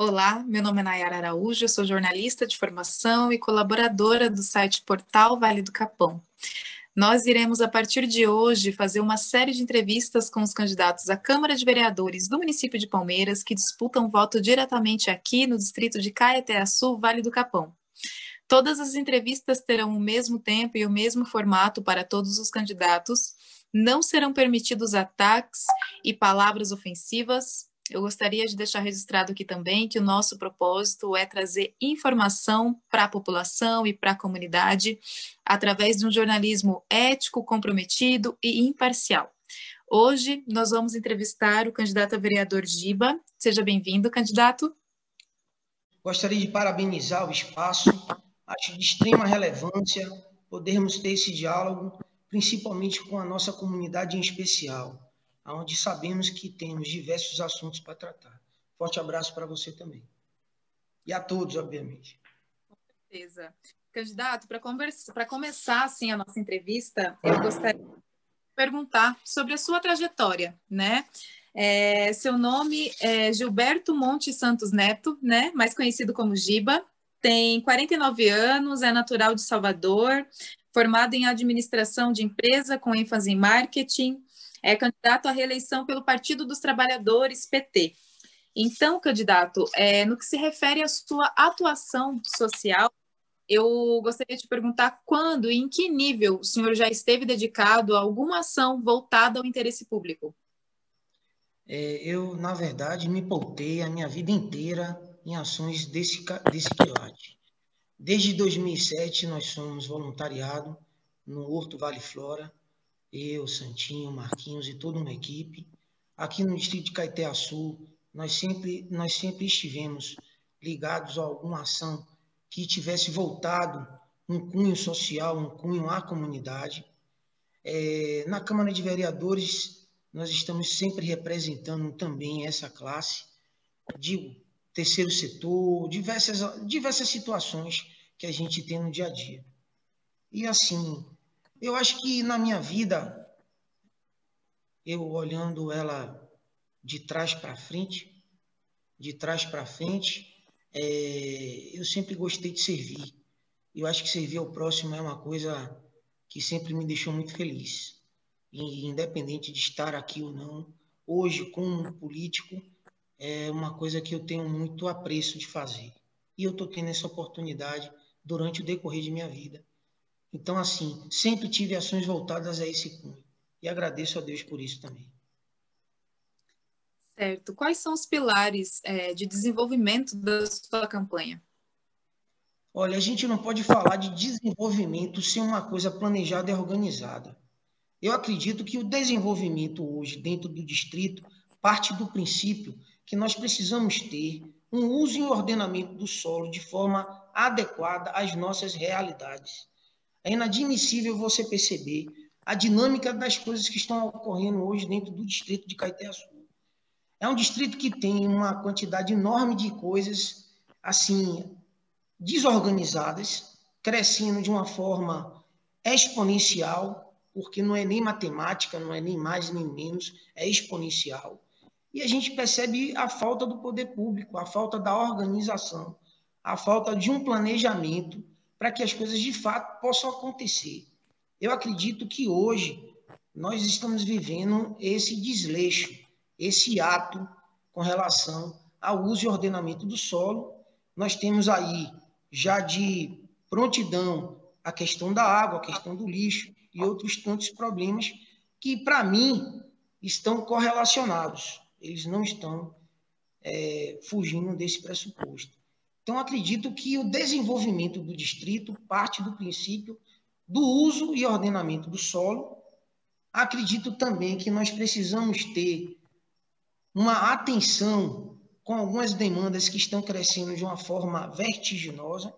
Olá, meu nome é Nayara Araújo, eu sou jornalista de formação e colaboradora do site Portal Vale do Capão. Nós iremos, a partir de hoje, fazer uma série de entrevistas com os candidatos à Câmara de Vereadores do município de Palmeiras, que disputam voto diretamente aqui no distrito de Caeté-Açu, Vale do Capão. Todas as entrevistas terão o mesmo tempo e o mesmo formato para todos os candidatos. Não serão permitidos ataques e palavras ofensivas. Eu gostaria de deixar registrado aqui também que o nosso propósito é trazer informação para a população e para a comunidade através de um jornalismo ético, comprometido e imparcial. Hoje nós vamos entrevistar o candidato a vereador Giba. Seja bem-vindo, candidato. Gostaria de parabenizar o espaço. Acho de extrema relevância podermos ter esse diálogo, principalmente com a nossa comunidade em especial, onde sabemos que temos diversos assuntos para tratar. Forte abraço para você também. E a todos, obviamente. Com certeza. Candidato, para começar assim, a nossa entrevista, eu gostaria de perguntar sobre a sua trajetória, né? Seu nome é Gilberto Monte Santos Neto, né? Mais conhecido como Giba, tem 49 anos, é natural de Salvador, formado em administração de empresa com ênfase em marketing, é candidato à reeleição pelo Partido dos Trabalhadores, PT. Então, candidato, no que se refere à sua atuação social, eu gostaria de perguntar quando e em que nível o senhor já esteve dedicado a alguma ação voltada ao interesse público? Eu, na verdade, me pautei a minha vida inteira em ações desse quilate. Desde 2007, nós somos voluntariado no Horto Vale Flora, eu, Santinho, Marquinhos e toda uma equipe. Aqui no distrito de Caeté-Açu, nós sempre estivemos ligados a alguma ação que tivesse voltado um cunho social, um cunho à comunidade. Na Câmara de Vereadores, nós estamos sempre representando também essa classe, digo, terceiro setor, diversas situações que a gente tem no dia a dia. E assim, eu acho que na minha vida, eu olhando ela de trás para frente, eu sempre gostei de servir. Eu acho que servir ao próximo é uma coisa que sempre me deixou muito feliz. E, independente de estar aqui ou não, hoje, como político, é uma coisa que eu tenho muito apreço de fazer. E eu estou tendo essa oportunidade durante o decorrer de minha vida. Então, assim, sempre tive ações voltadas a esse cunho. E agradeço a Deus por isso também. Certo. Quais são os pilares de desenvolvimento da sua campanha? Olha, a gente não pode falar de desenvolvimento sem uma coisa planejada e organizada. Eu acredito que o desenvolvimento hoje dentro do distrito parte do princípio que nós precisamos ter um uso e ordenamento do solo de forma adequada às nossas realidades. É inadmissível você perceber a dinâmica das coisas que estão ocorrendo hoje dentro do distrito de Caeté-Açu. É um distrito que tem uma quantidade enorme de coisas assim desorganizadas, crescendo de uma forma exponencial, porque não é nem matemática, não é nem mais nem menos, é exponencial. E a gente percebe a falta do poder público, a falta da organização, a falta de um planejamento para que as coisas de fato possam acontecer. Eu acredito que hoje nós estamos vivendo esse desleixo, esse ato com relação ao uso e ordenamento do solo. Nós temos aí já de prontidão a questão da água, a questão do lixo e outros tantos problemas que, para mim, estão correlacionados. Eles não estão fugindo desse pressuposto. Então, acredito que o desenvolvimento do distrito parte do princípio do uso e ordenamento do solo. Acredito também que nós precisamos ter uma atenção com algumas demandas que estão crescendo de uma forma vertiginosa.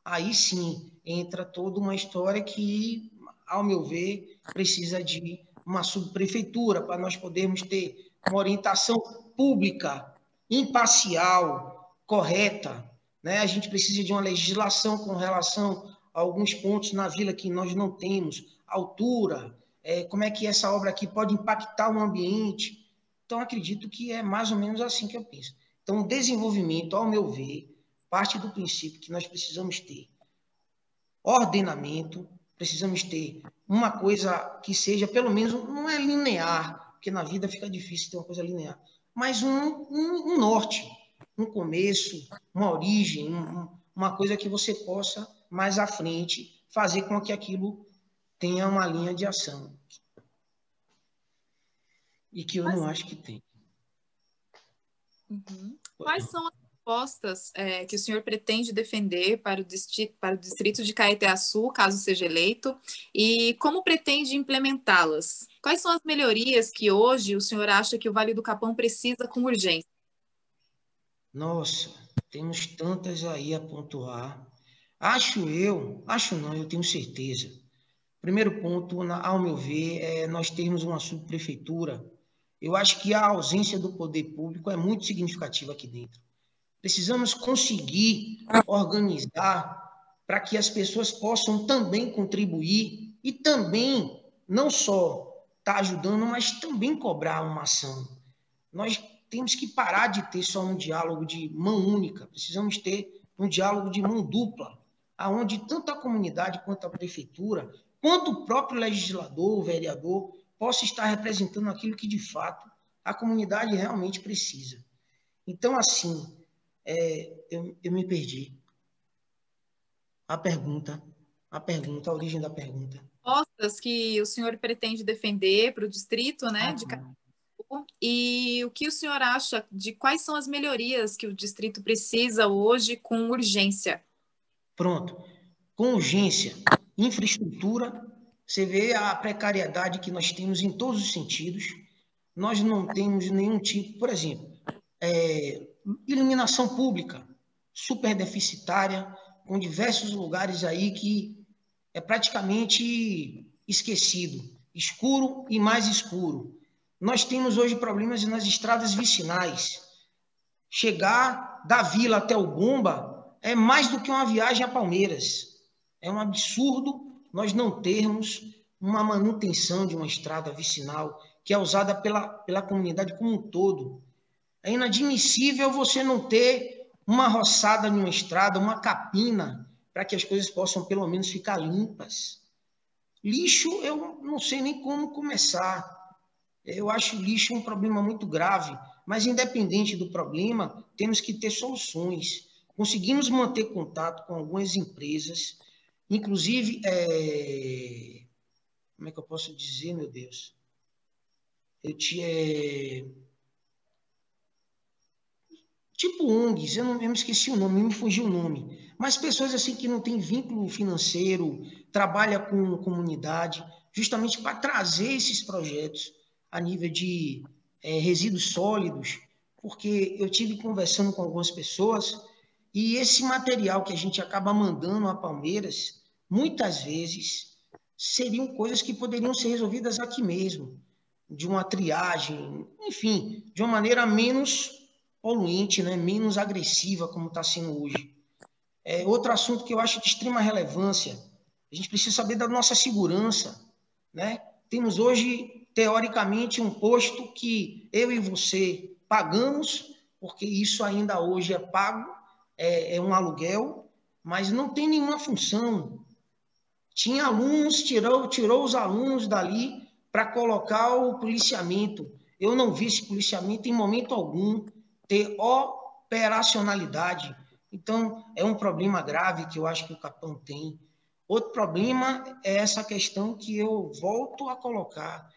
Aí sim entra toda uma história que, ao meu ver, precisa de uma subprefeitura para nós podermos ter uma orientação pública, imparcial, correta. Né? A gente precisa de uma legislação com relação a alguns pontos na vila que nós não temos, altura, como é que essa obra aqui pode impactar o ambiente. Então, acredito que é mais ou menos assim que eu penso. Então, o desenvolvimento, ao meu ver, parte do princípio que nós precisamos ter ordenamento, precisamos ter uma coisa que seja, pelo menos, não é linear, porque na vida fica difícil ter uma coisa linear, mas um norte, um começo, uma origem, uma coisa que você possa, mais à frente, fazer com que aquilo tenha uma linha de ação. E que eu não acho que tem. Uhum. Quais são as propostas que o senhor pretende defender para o distrito de Caeté-Açu, caso seja eleito, e como pretende implementá-las? Quais são as melhorias que hoje o senhor acha que o Vale do Capão precisa com urgência? Nossa, temos tantas aí a pontuar. Acho não, eu tenho certeza. Primeiro ponto, ao meu ver, é nós termos uma subprefeitura. Eu acho que a ausência do poder público é muito significativa aqui dentro. Precisamos conseguir organizar para que as pessoas possam também contribuir e também, não só estar ajudando, mas também cobrar uma ação. Nós temos que parar de ter só um diálogo de mão única, precisamos ter um diálogo de mão dupla, aonde tanto a comunidade quanto a prefeitura, quanto o próprio legislador, o vereador, possa estar representando aquilo que, de fato, a comunidade realmente precisa. Então, assim, eu me perdi. A origem da pergunta. Propostas que o senhor pretende defender para o distrito, né, de Ah, e o que o senhor acha de quais são as melhorias que o distrito precisa hoje com urgência? pronto. Com urgência, infraestrutura, você vê a precariedade que nós temos em todos os sentidos. Nós não temos nenhum tipo, por exemplo, iluminação pública, super deficitária, com diversos lugares aí que é praticamente esquecido, escuro e mais escuro. Nós temos hoje problemas nas estradas vicinais. Chegar da Vila até o Bomba é mais do que uma viagem a Palmeiras. É um absurdo nós não termos uma manutenção de uma estrada vicinal que é usada pela comunidade como um todo. É inadmissível você não ter uma roçada em uma estrada, uma capina, para que as coisas possam pelo menos ficar limpas. Lixo, eu não sei nem como começar. Eu acho lixo um problema muito grave, mas independente do problema, temos que ter soluções. Conseguimos manter contato com algumas empresas, inclusive, como é que eu posso dizer, meu Deus? Tipo ONGs, eu me esqueci o nome, me fugiu o nome, mas pessoas assim que não têm vínculo financeiro, trabalham com comunidade, justamente para trazer esses projetos a nível de resíduos sólidos, porque eu tive conversando com algumas pessoas e esse material que a gente acaba mandando a Palmeiras, muitas vezes seriam coisas que poderiam ser resolvidas aqui mesmo, de uma triagem, enfim, de uma maneira menos poluente, né, menos agressiva como está sendo hoje. Outro assunto que eu acho de extrema relevância, a gente precisa saber da nossa segurança, né? Temos hoje, teoricamente, um posto que eu e você pagamos, porque isso ainda hoje é pago, é um aluguel, mas não tem nenhuma função. Tinha alunos, tirou os alunos dali para colocar o policiamento. Eu não vi esse policiamento em momento algum ter operacionalidade. Então, é um problema grave que eu acho que o Capão tem. Outro problema é essa questão que eu volto a colocar.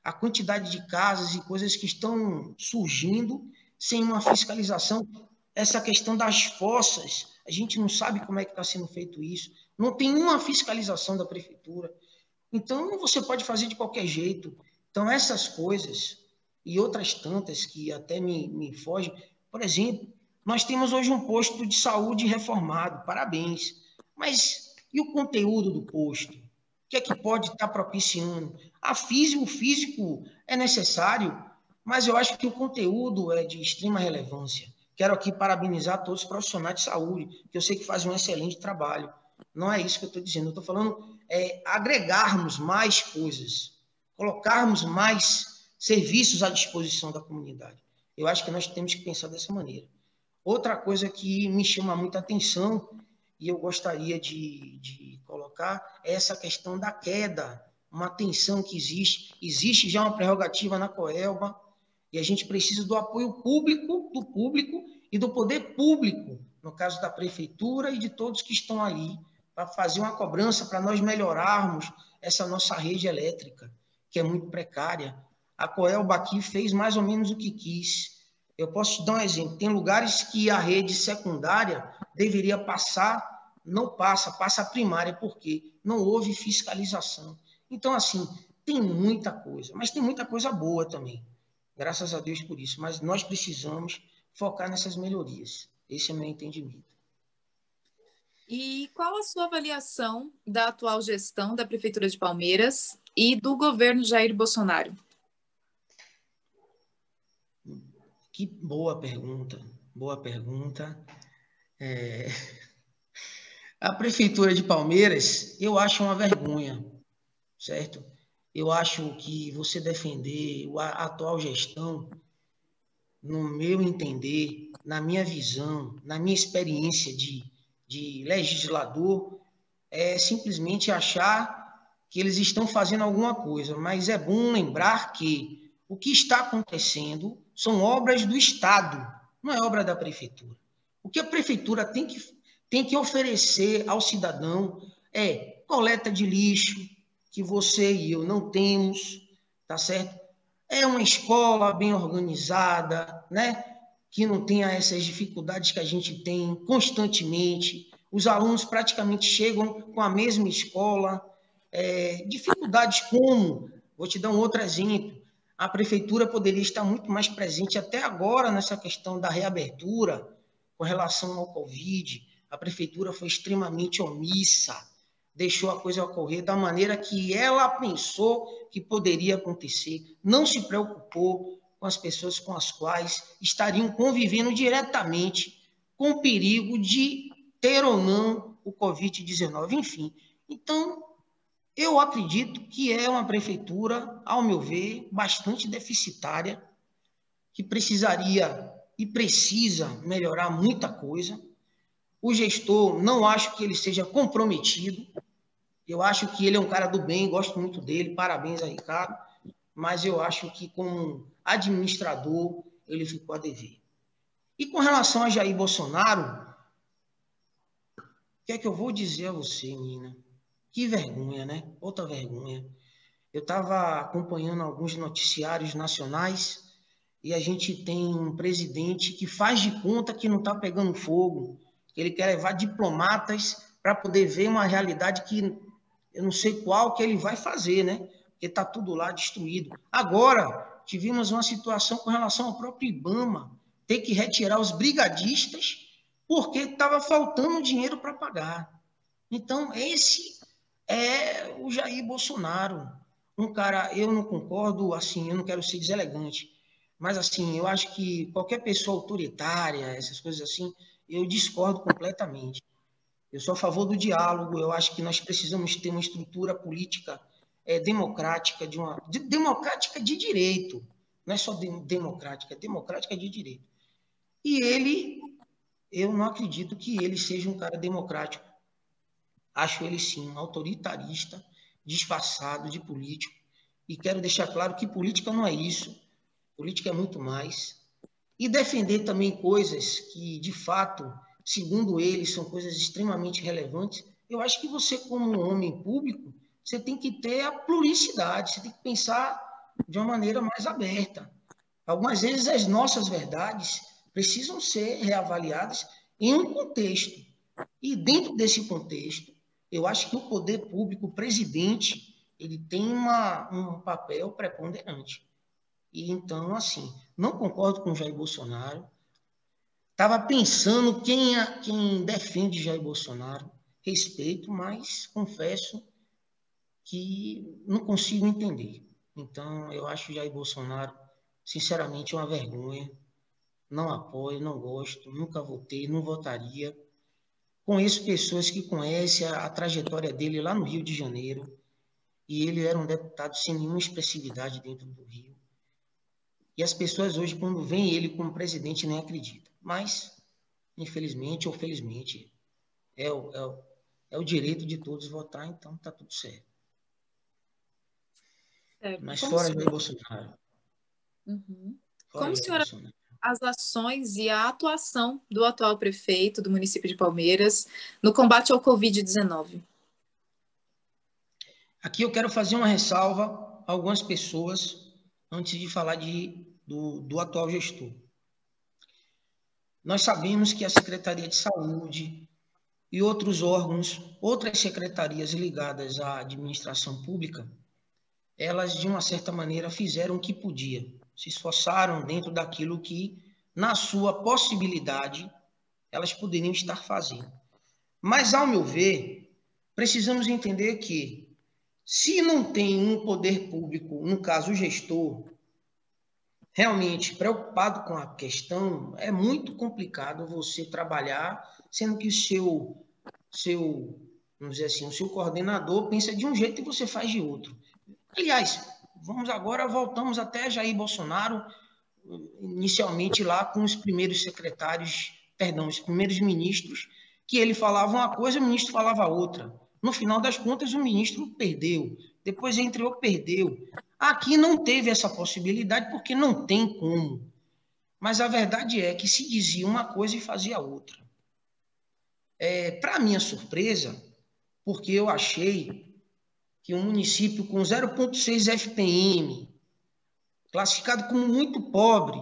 A quantidade de casas e coisas que estão surgindo sem uma fiscalização. Essa questão das fossas, a gente não sabe como é que está sendo feito isso. Não tem uma fiscalização da prefeitura. Então, você pode fazer de qualquer jeito. Então, essas coisas e outras tantas que até me fogem. Por exemplo, nós temos hoje um posto de saúde reformado, parabéns. Mas e o conteúdo do posto? O que é que pode estar propiciando? O físico é necessário, mas eu acho que o conteúdo é de extrema relevância. Quero aqui parabenizar todos os profissionais de saúde, que eu sei que fazem um excelente trabalho. Não é isso que eu estou dizendo. Eu estou falando agregarmos mais coisas, colocarmos mais serviços à disposição da comunidade. Eu acho que nós temos que pensar dessa maneira. Outra coisa que me chama muita atenção, e eu gostaria de colocar, é essa questão da queda, uma tensão que existe. Existe já uma prerrogativa na Coelba, e a gente precisa do apoio público, do público e do poder público, no caso da prefeitura e de todos que estão ali, para fazer uma cobrança para nós melhorarmos essa nossa rede elétrica, que é muito precária. A Coelba aqui fez mais ou menos o que quis. Eu posso te dar um exemplo. Tem lugares que a rede secundária deveria passar, não passa, passa a primária, porque não houve fiscalização. Então, assim, tem muita coisa, mas tem muita coisa boa também. Graças a Deus por isso. Mas nós precisamos focar nessas melhorias. Esse é o meu entendimento. E qual a sua avaliação da atual gestão da Prefeitura de Palmeiras e do governo Jair Bolsonaro? Que boa pergunta, boa pergunta. A Prefeitura de Palmeiras, eu acho uma vergonha, certo? Eu acho que você defender a atual gestão, no meu entender, na minha visão, na minha experiência de legislador, é simplesmente achar que eles estão fazendo alguma coisa, mas é bom lembrar que o que está acontecendo são obras do Estado, não é obra da Prefeitura. O que a Prefeitura tem que oferecer ao cidadão é coleta de lixo, que você e eu não temos, tá certo? É uma escola bem organizada, né? Que não tenha essas dificuldades que a gente tem constantemente. Os alunos praticamente chegam com a mesma escola. Dificuldades como, vou te dar um outro exemplo, a prefeitura poderia estar muito mais presente até agora nessa questão da reabertura com relação ao Covid. A prefeitura foi extremamente omissa, deixou a coisa ocorrer da maneira que ela pensou que poderia acontecer, não se preocupou com as pessoas com as quais estariam convivendo diretamente com o perigo de ter ou não o Covid-19, enfim. Então, eu acredito que é uma prefeitura, ao meu ver, bastante deficitária, que precisaria e precisa melhorar muita coisa. O gestor, não acho que ele seja comprometido, eu acho que ele é um cara do bem, gosto muito dele, parabéns a Ricardo, mas eu acho que como administrador ele ficou a dever. E com relação a Jair Bolsonaro, o que é que eu vou dizer a você, Nina? Que vergonha, né? Outra vergonha. Eu estava acompanhando alguns noticiários nacionais e a gente tem um presidente que faz de conta que não está pegando fogo, que ele quer levar diplomatas para poder ver uma realidade que eu não sei qual que ele vai fazer, né? Porque está tudo lá destruído. Agora, tivemos uma situação com relação ao próprio IBAMA, ter que retirar os brigadistas porque estava faltando dinheiro para pagar. Então, esse é o Jair Bolsonaro. Um cara, eu não concordo, assim, eu não quero ser deselegante, mas, assim, eu acho que qualquer pessoa autoritária, essas coisas assim, eu discordo completamente. Eu sou a favor do diálogo, eu acho que nós precisamos ter uma estrutura política democrática, democrática de direito, não é só democrática, é democrática de direito. E ele, eu não acredito que ele seja um cara democrático. Acho ele, sim, um autoritarista, disfarçado de político. E quero deixar claro que política não é isso. Política é muito mais. E defender também coisas que, de fato, segundo ele, são coisas extremamente relevantes. Eu acho que você, como um homem público, você tem que ter a pluricidade, você tem que pensar de uma maneira mais aberta. Algumas vezes as nossas verdades precisam ser reavaliadas em um contexto. E dentro desse contexto, eu acho que o poder público, o presidente, ele tem um papel preponderante. E então, assim, não concordo com o Jair Bolsonaro. Estava pensando quem defende Jair Bolsonaro. Respeito, mas confesso que não consigo entender. Então, eu acho Jair Bolsonaro, sinceramente, uma vergonha. Não apoio, não gosto, nunca votei, não votaria. Conheço pessoas que conhecem a trajetória dele lá no Rio de Janeiro, e ele era um deputado sem nenhuma expressividade dentro do Rio. E as pessoas hoje, quando veem ele como presidente, nem acreditam. Mas infelizmente ou felizmente, é o direito de todos votar, então está tudo certo. Certo. Mas fora Jair Bolsonaro. Uhum. Fora Como o Jair senhor Bolsonaro. as ações e a atuação do atual prefeito do município de Palmeiras no combate ao Covid-19? Aqui eu quero fazer uma ressalva a algumas pessoas antes de falar do atual gestor. Nós sabemos que a Secretaria de Saúde e outros órgãos, outras secretarias ligadas à administração pública, elas, de uma certa maneira, fizeram o que podia, se esforçaram dentro daquilo que, na sua possibilidade, elas poderiam estar fazendo. Mas, ao meu ver, precisamos entender que, se não tem um poder público, no caso o gestor, realmente preocupado com a questão, é muito complicado você trabalhar, sendo que vamos dizer assim, o seu coordenador pensa de um jeito e você faz de outro. Aliás, voltamos até Jair Bolsonaro, inicialmente lá com os primeiros os primeiros ministros, que ele falava uma coisa, o ministro falava outra. No final das contas, o ministro perdeu. Depois, entre o perdeu. Aqui não teve essa possibilidade, porque não tem como. Mas a verdade é que se dizia uma coisa e fazia outra. Para minha surpresa, porque eu achei que um município com 0,6 FPM, classificado como muito pobre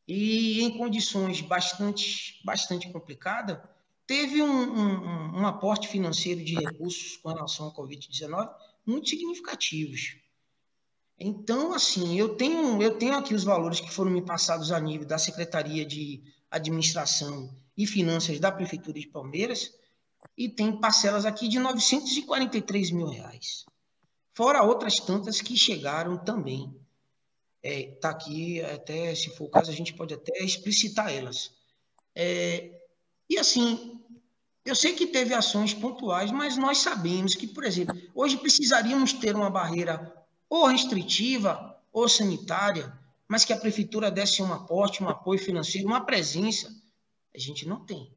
e em condições bastante complicadas, teve um aporte financeiro de recursos com relação à Covid-19 muito significativos. Então, assim, eu tenho aqui os valores que foram me passados a nível da Secretaria de Administração e Finanças da Prefeitura de Palmeiras, e tem parcelas aqui de R$ 943 mil. Fora outras tantas que chegaram também. Está aqui, até se for o caso, a gente pode até explicitar elas. E assim, eu sei que teve ações pontuais, mas nós sabemos que, por exemplo, hoje precisaríamos ter uma barreira ou restritiva ou sanitária, mas que a prefeitura desse um aporte, um apoio financeiro, uma presença, a gente não tem.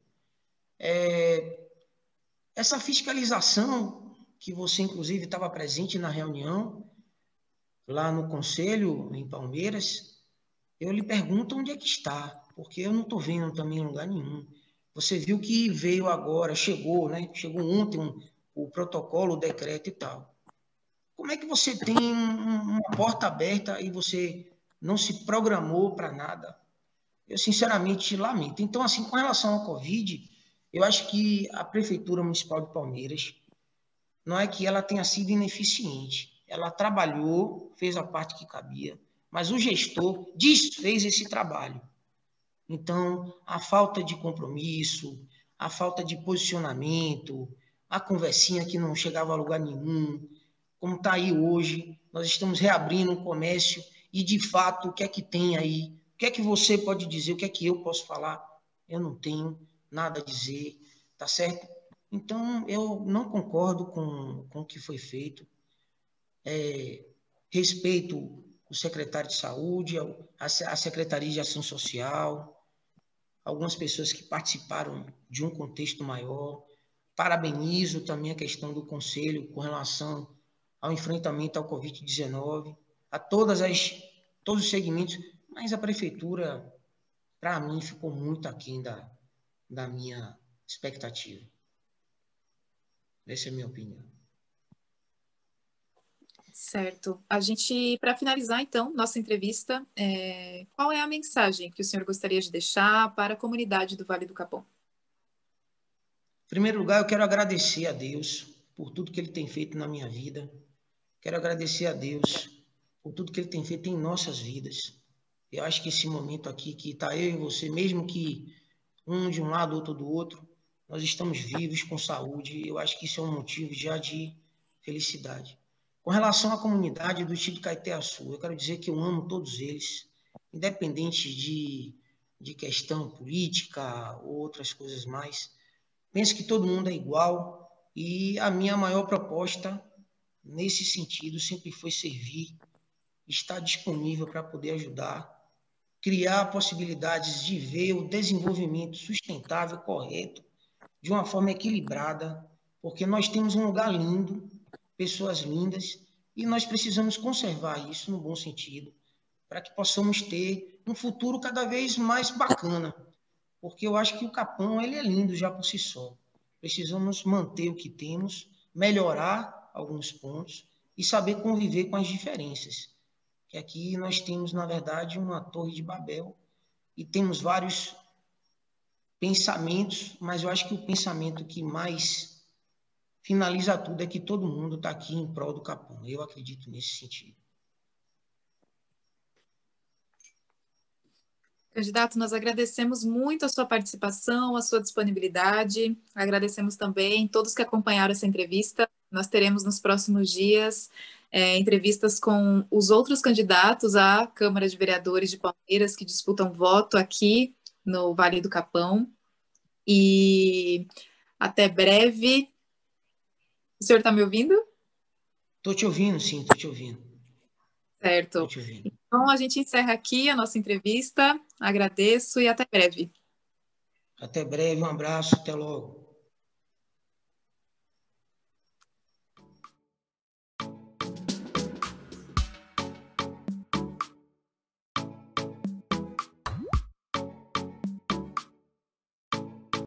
Essa fiscalização, que você inclusive estava presente na reunião, lá no Conselho, em Palmeiras, eu lhe pergunto onde é que está, porque eu não estou vendo também em lugar nenhum. Você viu que veio agora, chegou, né? Chegou ontem o protocolo, o decreto e tal. Como é que você tem uma porta aberta e você não se programou para nada? Eu, sinceramente, lamento. Então, assim, com relação ao Covid, eu acho que a Prefeitura Municipal de Palmeiras, não é que ela tenha sido ineficiente. Ela trabalhou, fez a parte que cabia, mas o gestor desfez esse trabalho. Então, a falta de compromisso, a falta de posicionamento, a conversinha que não chegava a lugar nenhum, como está aí hoje, nós estamos reabrindo um comércio e, de fato, o que é que tem aí? O que é que você pode dizer? O que é que eu posso falar? Eu não tenho nada a dizer, tá certo? Então, eu não concordo com o que foi feito. Respeito o secretário de Saúde, a Secretaria de Ação Social, algumas pessoas que participaram de um contexto maior. Parabenizo também a questão do Conselho com relação ao enfrentamento ao Covid-19, a todos os segmentos, mas a Prefeitura, para mim, ficou muito aquém da minha expectativa. Essa é a minha opinião. Certo. A gente, para finalizar, então, nossa entrevista, qual é a mensagem que o senhor gostaria de deixar para a comunidade do Vale do Capão? Em primeiro lugar, eu quero agradecer a Deus por tudo que Ele tem feito na minha vida. Quero agradecer a Deus por tudo que Ele tem feito em nossas vidas. Eu acho que esse momento aqui, que está eu e você, mesmo que um de um lado, outro do outro, nós estamos vivos, com saúde. Eu acho que isso é um motivo já de felicidade. Com relação à comunidade do Distrito de Caeté-Açu, eu quero dizer que eu amo todos eles, independente de questão política ou outras coisas mais. Penso que todo mundo é igual e a minha maior proposta nesse sentido sempre foi servir, estar disponível para poder ajudar criar possibilidades de ver o desenvolvimento sustentável, correto, de uma forma equilibrada, porque nós temos um lugar lindo, pessoas lindas, e nós precisamos conservar isso no bom sentido, para que possamos ter um futuro cada vez mais bacana, porque eu acho que o Capão ele é lindo já por si só. Precisamos manter o que temos, melhorar alguns pontos e saber conviver com as diferenças. Que aqui nós temos, na verdade, uma torre de Babel e temos vários pensamentos, mas eu acho que o pensamento que mais finaliza tudo é que todo mundo está aqui em prol do Capão. Eu acredito nesse sentido. Candidato, nós agradecemos muito a sua participação, a sua disponibilidade. Agradecemos também todos que acompanharam essa entrevista. Nós teremos nos próximos dias entrevistas com os outros candidatos à Câmara de Vereadores de Palmeiras que disputam voto aqui no Vale do Capão. E até breve. O senhor está me ouvindo? Estou te ouvindo, sim, estou te ouvindo. Estou Certo. te ouvindo. Então, a gente encerra aqui a nossa entrevista. Agradeço e até breve. Até breve, um abraço, até logo.